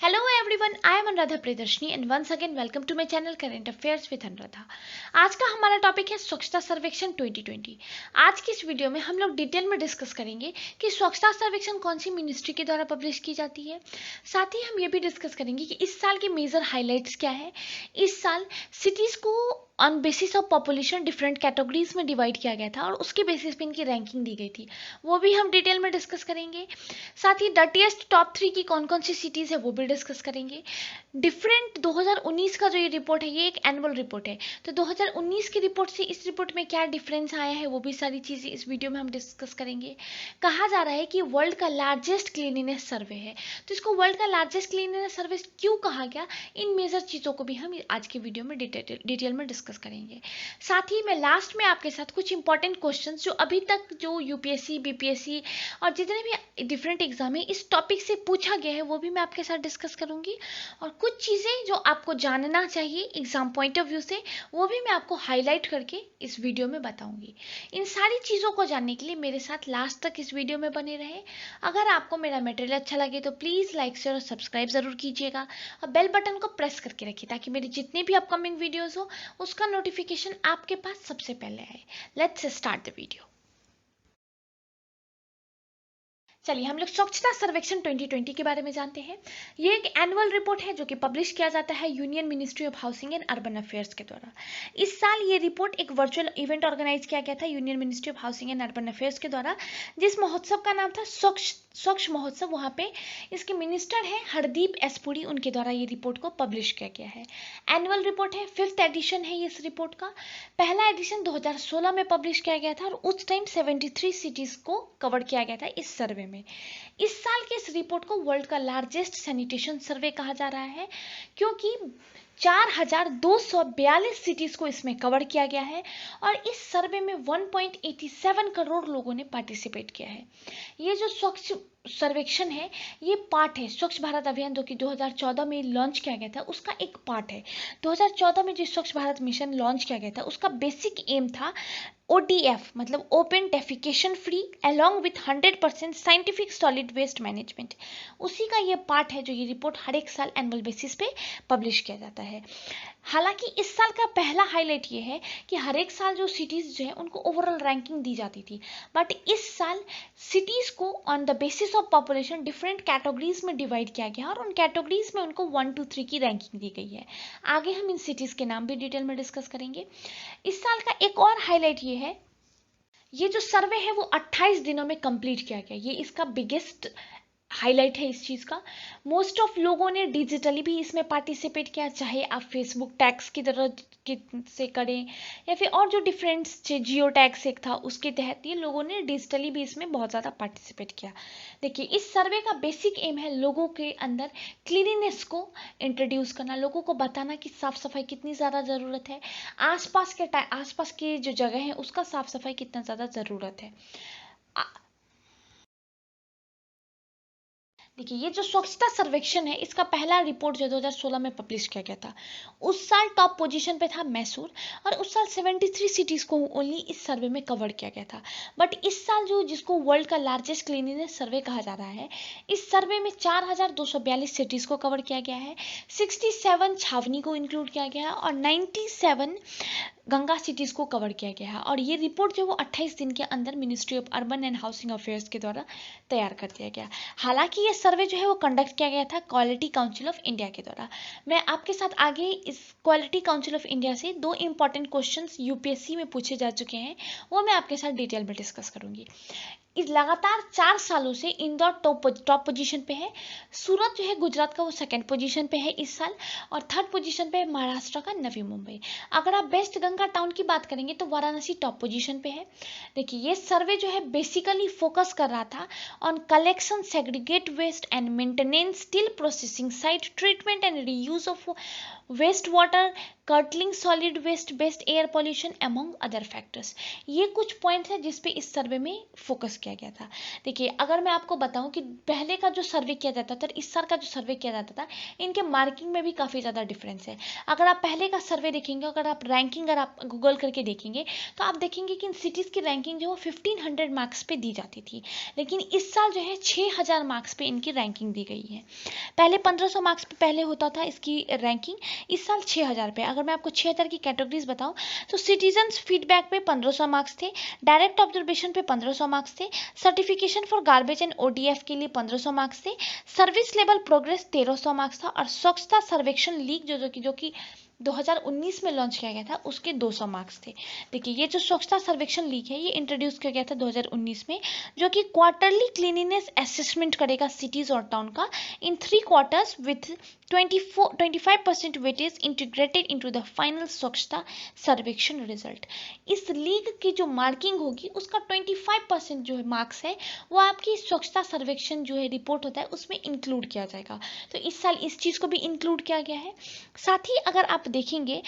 Hello everyone, I am Anuradha Priyadarshini and once again welcome to my channel Current Affairs with Anuradha। आज का हमारा topic है स्वच्छता सर्वेक्षण 2020। आज की इस वीडियो में हम लोग डिटेल में डिस्कस करेंगे कि स्वच्छता सर्वेक्षण कौन सी मिनिस्ट्री के द्वारा पब्लिश की जाती है। साथ ही हम ये भी डिस्कस करेंगे कि इस साल के मेजर हाईलाइट्स क्या है। इस साल सिटीज को on basis of population different categories में डिवाइड किया गया था और उसके बेसिस पे इनकी रैंकिंग दी गई थी, वो भी हम डिटेल में डिस्कस करेंगे। साथ ही डर्टीएस्ट टॉप 3 की कौन कौन सी सिटीज़ है वो भी डिस्कस करेंगे। डिफरेंट 2019 का जो ये रिपोर्ट है ये एक एनुअल रिपोर्ट है, तो 2019 की रिपोर्ट से इस रिपोर्ट में क्या डिफरेंस आया है वो भी सारी चीज़ें इस वीडियो में हम डिस्कस करेंगे। कहा जा रहा है कि वर्ल्ड का लार्जेस्ट क्लीनिनेस सर्वे है, तो इसको वर्ल्ड का लार्जेस्ट क्लीनिनेस सर्वे क्यों कहा गया, इन मेजर चीज़ों को भी हम आज की वीडियो में डिटेल में डिस्कस करेंगे। साथ ही मैं लास्ट में आपके साथ कुछ इंपॉर्टेंट क्वेश्चन जो अभी तक जो यूपीएससी बीपीएससी और जितने भी डिफरेंट एग्जाम है इस टॉपिक से पूछा गया है वो भी मैं आपके साथ डिस्कस करूंगी, और कुछ चीज़ें जो आपको जानना चाहिए एग्जाम पॉइंट ऑफ व्यू से वो भी मैं आपको हाईलाइट करके इस वीडियो में बताऊंगी। इन सारी चीज़ों को जानने के लिए मेरे साथ लास्ट तक इस वीडियो में बने रहे। अगर आपको मेरा मटेरियल अच्छा लगे तो प्लीज़ लाइक शेयर और सब्सक्राइब ज़रूर कीजिएगा और बेल बटन को प्रेस करके रखिए ताकि मेरी जितनी भी अपकमिंग वीडियोज़ हो उसका नोटिफिकेशन आपके पास सबसे पहले आए। Let's start the video. चलिए हम लोग स्वच्छता सर्वेक्षण 2020 के बारे में जानते हैं। ये एक एनुअल रिपोर्ट है जो कि पब्लिश किया जाता है union ministry of housing and urban affairs के द्वारा। इस साल ये रिपोर्ट एक वर्चुअल इवेंट ऑर्गेनाइज किया गया था union ministry of housing and urban affairs के द्वारा, जिस महोत्सव का नाम था स्वच्छ महोत्सव। वहाँ पे इसके मिनिस्टर हैं हरदीप एस पुरी, उनके द्वारा ये रिपोर्ट को पब्लिश किया गया है। एनुअल रिपोर्ट है, 5th एडिशन है इस रिपोर्ट का। पहला एडिशन 2016 में पब्लिश किया गया था और उस टाइम 73 सिटीज को कवर किया गया था इस सर्वे में। इस साल के इस रिपोर्ट को वर्ल्ड का लार्जेस्ट सैनिटेशन सर्वे कहा जा रहा है क्योंकि 4242 सिटीज को इसमें कवर किया गया है और इस सर्वे में 1.87 करोड़ लोगों ने पार्टिसिपेट किया है। ये जो स्वच्छ सर्वेक्षण है ये पार्ट है स्वच्छ भारत अभियान जो कि 2014 में लॉन्च किया गया था, उसका एक पार्ट है। 2014 में जो स्वच्छ भारत मिशन लॉन्च किया गया था उसका बेसिक एम था ODF मतलब open defecation free along with 100% scientific solid waste management. उसी का ये पार्ट है जो ये रिपोर्ट हर एक साल एनुअल बेसिस पे पब्लिश किया जाता है। हालांकि इस साल का पहला हाईलाइट ये है कि हर एक साल जो सिटीज़ जो है उनको ओवरऑल रैंकिंग दी जाती थी, बट इस साल सिटीज़ को on the basis of population different categories में डिवाइड किया गया और उन कैटेगरीज में उनको 1 to 3 की रैंकिंग दी गई है। आगे हम इन सिटीज़ के नाम भी डिटेल में डिस्कस करेंगे। इस साल का एक और हाईलाइट ये है, ये जो सर्वे है वो 28 दिनों में कंप्लीट किया गया। ये इसका बिगेस्ट हाईलाइट है इस चीज़ का। मोस्ट ऑफ लोगों ने डिजिटली भी इसमें पार्टिसिपेट किया, चाहे आप फेसबुक टैग्स की तरह से करें या फिर और जो डिफरेंट जियो टैग्स एक था उसके तहत ये लोगों ने डिजिटली भी इसमें बहुत ज़्यादा पार्टिसिपेट किया। देखिए इस सर्वे का बेसिक एम है लोगों के अंदर क्लीनिनेस को इंट्रोड्यूस करना, लोगों को बताना कि साफ़ सफाई कितनी ज़्यादा ज़रूरत है, आसपास की जो जगह है उसका साफ़ सफाई कितना ज़्यादा ज़रूरत है। देखिए ये जो स्वच्छता सर्वेक्षण है इसका पहला रिपोर्ट जो 2016 में पब्लिश किया गया था, उस साल टॉप पोजीशन पे था मैसूर और उस साल 73 सिटीज़ को ओनली इस सर्वे में कवर किया गया था। बट इस साल जो जिसको वर्ल्ड का लार्जेस्ट क्लीनिनेस सर्वे कहा जा रहा है, इस सर्वे में 4242 सिटीज़ को कवर किया गया है, 67 छावनी को इंक्लूड किया गया है और 97 गंगा सिटीज़ को कवर किया गया है। और ये रिपोर्ट जो वो 28 दिन के अंदर ministry of urban and housing affairs के द्वारा तैयार कर दिया गया। हालांकि ये सर्वे जो है वो कंडक्ट किया गया था क्वालिटी काउंसिल ऑफ इंडिया के द्वारा। मैं आपके साथ आगे इस क्वालिटी काउंसिल ऑफ इंडिया से 2 इंपॉर्टेंट क्वेश्चंस यूपीएससी में पूछे जा चुके हैं, वो मैं आपके साथ डिटेल में डिस्कस करूंगी। इस लगातार 4 सालों से इंदौर टॉप पोजीशन पे है, सूरत जो है गुजरात का वो 2nd पोजीशन पे है इस साल और 3rd पोजीशन पे है महाराष्ट्र का नवी मुंबई। अगर आप बेस्ट गंगा टाउन की बात करेंगे तो वाराणसी टॉप पोजीशन पे है। देखिए ये सर्वे जो है बेसिकली फोकस कर रहा था on collection segregate waste and maintenance still processing site treatment and reuse of waste water, curtailing solid waste, best air pollution among other factors. ये कुछ पॉइंट्स हैं जिस पे इस सर्वे में फोकस किया गया था। देखिए, अगर मैं आपको बताऊं कि पहले का जो सर्वे किया जाता था और इस साल का जो सर्वे किया जाता था, इनके मार्किंग में भी काफ़ी ज़्यादा डिफरेंस है। अगर आप पहले का सर्वे देखेंगे, अगर आप रैंकिंग अगर आप गूगल करके देखेंगे, तो आप देखेंगे कि इन सिटीज़ की रैंकिंग जो है वो 1500 मार्क्स पे दी जाती थी, लेकिन इस साल जो है 6000 मार्क्स पे इनकी रैंकिंग दी गई है। पहले 1500 मार्क्स पे पहले होता था इसकी रैंकिंग, इस साल 6000 पे। अगर मैं आपको 6000 की कैटेगरीज बताऊं, तो सिटीजन्स फीडबैक पे 1500 मार्क्स थे, डायरेक्ट ऑब्जर्वेशन पे 1500 मार्क्स थे, certification for garbage and ODF के लिए 1500 मार्क्स थे, सर्विस लेवल प्रोग्रेस 1300 मार्क्स था, और स्वच्छता सर्वेक्षण लीग जो कि 2019 में लॉन्च किया गया था, उसके 200 मार्क्स थे। देखिए, ये जो स्वच्छता सर्वेक्षण लीग है, ये इंट्रोड्यूस किया गया था 2019 में, जो कि क्वार्टरली क्लीनिनेस असेसमेंट करेगा सिटीज और टाउन का इन 3 quarters with 25% weightage integrated into the final स्वच्छता सर्वेक्षण रिजल्ट। इस लीग की जो मार्किंग होगी, उसका 25% जो है मार्क्स है, वो आपकी स्वच्छता सर्वेक्षण जो है रिपोर्ट होता है उसमें इंक्लूड किया जाएगा। तो इस साल इस चीज़ को भी इंक्लूड किया गया है। साथ ही अगर आप देखेंगे,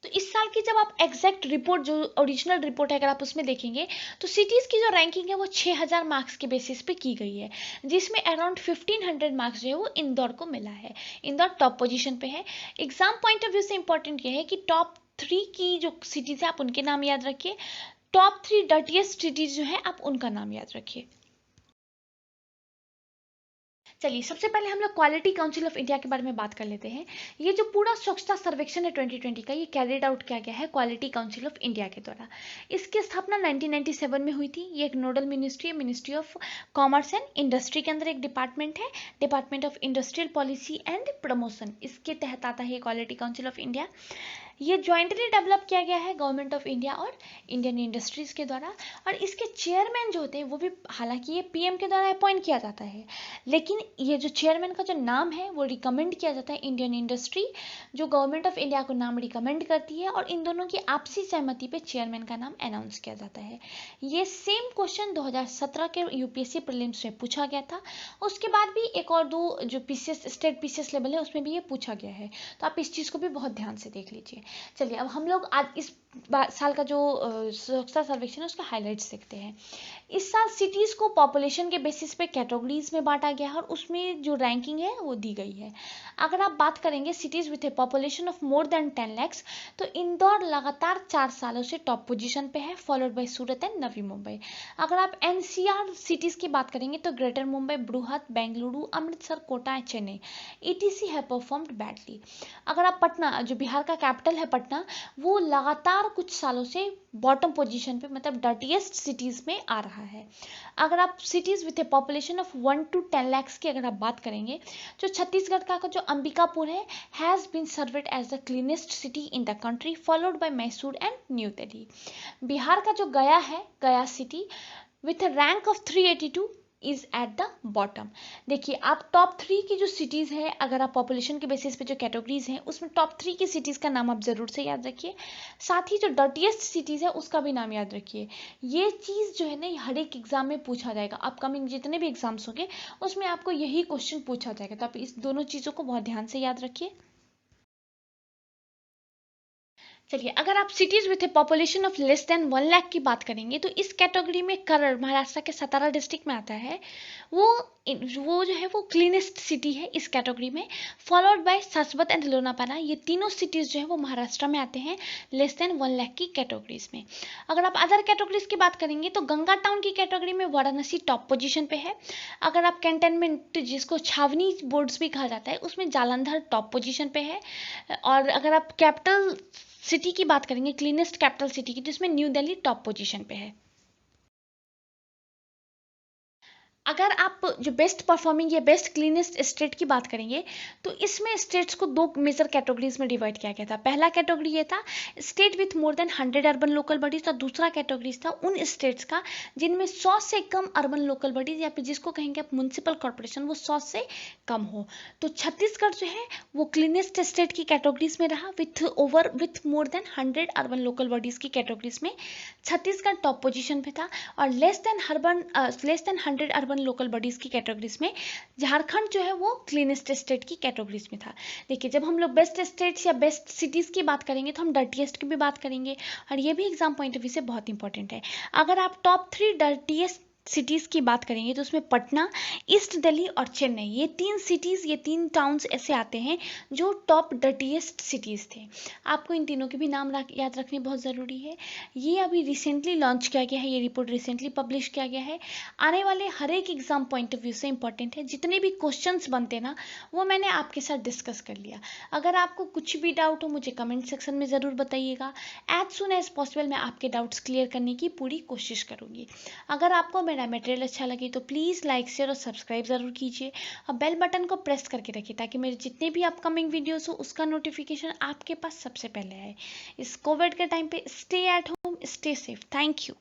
तो इस साल की जब आप एग्जैक्ट रिपोर्ट, जो ओरिजिनल रिपोर्ट है, अगर आप उसमें देखेंगे, तो सिटीज़ की जो रैंकिंग है वो 6000 मार्क्स के बेसिस पे की गई है, जिसमें अराउंड 1500 मार्क्स जो है वो इंदौर को मिला है। इंदौर टॉप पोजीशन पे है। एग्जाम पॉइंट ऑफ व्यू से इंपॉर्टेंट ये है कि टॉप 3 की जो सिटीज़ है आप उनके नाम याद रखिए, टॉप 3 डर्टीएस्ट सिटीज़ जो है आप उनका नाम याद रखिए। चलिए, सबसे पहले हम लोग क्वालिटी काउंसिल ऑफ इंडिया के बारे में बात कर लेते हैं। ये जो पूरा स्वच्छता सर्वेक्षण है 2020 का, ये कैरिड आउट किया गया है क्वालिटी काउंसिल ऑफ इंडिया के द्वारा। इसकी स्थापना 1997 में हुई थी। ये एक नोडल मिनिस्ट्री है, ministry of commerce and industry के अंदर एक डिपार्टमेंट है, department of industrial policy and promotion, इसके तहत आता है क्वालिटी काउंसिल ऑफ इंडिया। ये ज्वाइंटली डेवलप किया गया है गवर्नमेंट ऑफ इंडिया और इंडियन इंडस्ट्रीज के द्वारा, और इसके चेयरमैन जो होते हैं वो भी, हालांकि ये पीएम के द्वारा अपॉइंट किया जाता है, लेकिन ये जो चेयरमैन का जो नाम है वो रिकमेंड किया जाता है इंडियन इंडस्ट्री, जो गवर्नमेंट ऑफ इंडिया को नाम रिकमेंड करती है, और इन दोनों की आपसी सहमति पे चेयरमैन का नाम अनाउंस किया जाता है। ये सेम क्वेश्चन 2017 के यूपीएससी प्रीलिम्स में पूछा गया था। उसके बाद भी एक और दो जो पीसीएस, स्टेट पीसीएस लेवल है, उसमें भी ये पूछा गया है, तो आप इस चीज़ को भी बहुत ध्यान से देख लीजिए। चलिए, अब हम लोग आज इस साल का जो स्वच्छता सर्वेक्षण है उसका हाइलाइट्स देखते हैं। इस साल सिटीज़ को पॉपुलेशन के बेसिस पे कैटेगरीज में बांटा गया है, और उसमें जो रैंकिंग है वो दी गई है। अगर आप बात करेंगे cities with A population of more than 10 lakhs, तो इंदौर लगातार 4 सालों से टॉप पोजीशन पे है, followed by Surat and Navi Mumbai. अगर आप एनसीआर सिटीज़ की बात करेंगे, तो ग्रेटर मुंबई, बृहत, बेंगलुरु, अमृतसर, कोटा, चेन्नई, ईटीसी है परफॉर्म्ड बैडली। अगर आप पटना, जो बिहार का कैपिटल है पटना, वो लगातार कुछ सालों से बॉटम पोजीशन पे, मतलब डर्टीएस्ट सिटीज में आ रहा है। अगर आप cities with A population of 1 to 10 lakhs की अगर आप बात करेंगे, जो छत्तीसगढ़ का जो अंबिकापुर है, has been served as the cleanest city in the country, followed by Mysore and New Delhi. Bihar का जो गया है, Gaya city with rank of 382 is at the bottom. देखिए, आप टॉप 3 की जो सिटीज़ है, अगर आप पॉपुलेशन के बेसिस पे जो कैटेगरीज हैं, उसमें टॉप 3 की सिटीज़ का नाम आप ज़रूर से याद रखिए। साथ ही जो डर्टीएस्ट सिटीज़ है उसका भी नाम याद रखिए। ये चीज़ जो है ना, हर एक एग्जाम में पूछा जाएगा। अपकमिंग जितने भी एग्जाम्स होंगे उसमें आपको यही क्वेश्चन पूछा जाएगा, तो आप इस दोनों चीज़ों को बहुत ध्यान से याद रखिए। चलिए, अगर आप cities with A population of less than 1 lakh की बात करेंगे, तो इस कैटेगरी में करड़, महाराष्ट्र के सतारा डिस्ट्रिक्ट में आता है। वो जो है वो क्लीनेस्ट सिटी है इस कैटेगरी में, फॉलोड बाय ससबत एंड लोनापाला। ये तीनों सिटीज जो है वो महाराष्ट्र में आते हैं लेस देन 1 लाख की कैटेगरीज में। अगर आप अदर कैटेगरीज की बात करेंगे, तो गंगा टाउन की कैटेगरी में वाराणसी टॉप पोजीशन पे है। अगर आप कैंटनमेंट, जिसको छावनी बोर्ड्स भी कहा जाता है, उसमें जालंधर टॉप पोजीशन पे है। और अगर आप कैपिटल सिटी की बात करेंगे, क्लीनेस्ट कैपिटल सिटी की, जिसमें न्यू दिल्ली टॉप पोजीशन पे है। अगर आप जो बेस्ट परफॉर्मिंग या बेस्ट क्लीनेस्ट स्टेट की बात करेंगे, तो इसमें स्टेट्स को 2 मेजर कैटेगरीज में डिवाइड किया गया था। पहला कैटेगरी ये था state with more than 100 urban local bodies, और दूसरा कैटेगरीज था उन स्टेट्स का जिनमें 100 से कम अर्बन लोकल बॉडीज, या फिर जिसको कहेंगे आप म्युनिसिपल कॉर्पोरेशन, वो 100 से कम हो। तो छत्तीसगढ़ जो है वो क्लीनेस्ट स्टेट की कैटेगरीज में रहा, with more than 100 urban local bodies की कैटेगरीज में छत्तीसगढ़ टॉप पोजीशन पे था। और लेस देन 100 अर्बन अन्य लोकल बॉडीज की कैटेगरीज में झारखंड जो है वो क्लीनेस्ट स्टेट की कैटेगरीज में था। देखिए, जब हम लोग बेस्ट स्टेट्स या बेस्ट सिटीज़ की बात करेंगे तो हम डर्टीएस्ट की भी बात करेंगे, और ये भी एग्जाम पॉइंट ऑफ व्यू से बहुत इंपॉर्टेंट है। अगर आप टॉप 3 डर्टीएस्ट सिटीज़ की बात करेंगे तो उसमें पटना, ईस्ट दिल्ली और चेन्नई, ये 3 सिटीज़, ये 3 टाउन्स ऐसे आते हैं जो टॉप डर्टीएस्ट सिटीज़ थे। आपको इन तीनों के भी नाम याद रखने बहुत ज़रूरी है। ये अभी रिसेंटली लॉन्च किया गया है, ये रिपोर्ट रिसेंटली पब्लिश किया गया है। आने वाले हर एक एग्जाम पॉइंट ऑफ व्यू से इंपॉर्टेंट है। जितने भी क्वेश्चंस बनते ना वो मैंने आपके साथ डिस्कस कर लिया। अगर आपको कुछ भी डाउट हो मुझे कमेंट सेक्शन में ज़रूर बताइएगा। एज सुन एज पॉसिबल मैं आपके डाउट्स क्लियर करने की पूरी कोशिश करूँगी। अगर आपको मेरा मटेरियल अच्छा लगे तो प्लीज़ लाइक शेयर और सब्सक्राइब ज़रूर कीजिए, और बेल बटन को प्रेस करके रखिए ताकि मेरे जितने भी अपकमिंग वीडियोस हो उसका नोटिफिकेशन आपके पास सबसे पहले आए। इस कोविड के टाइम पे stay at home, stay safe. Thank you.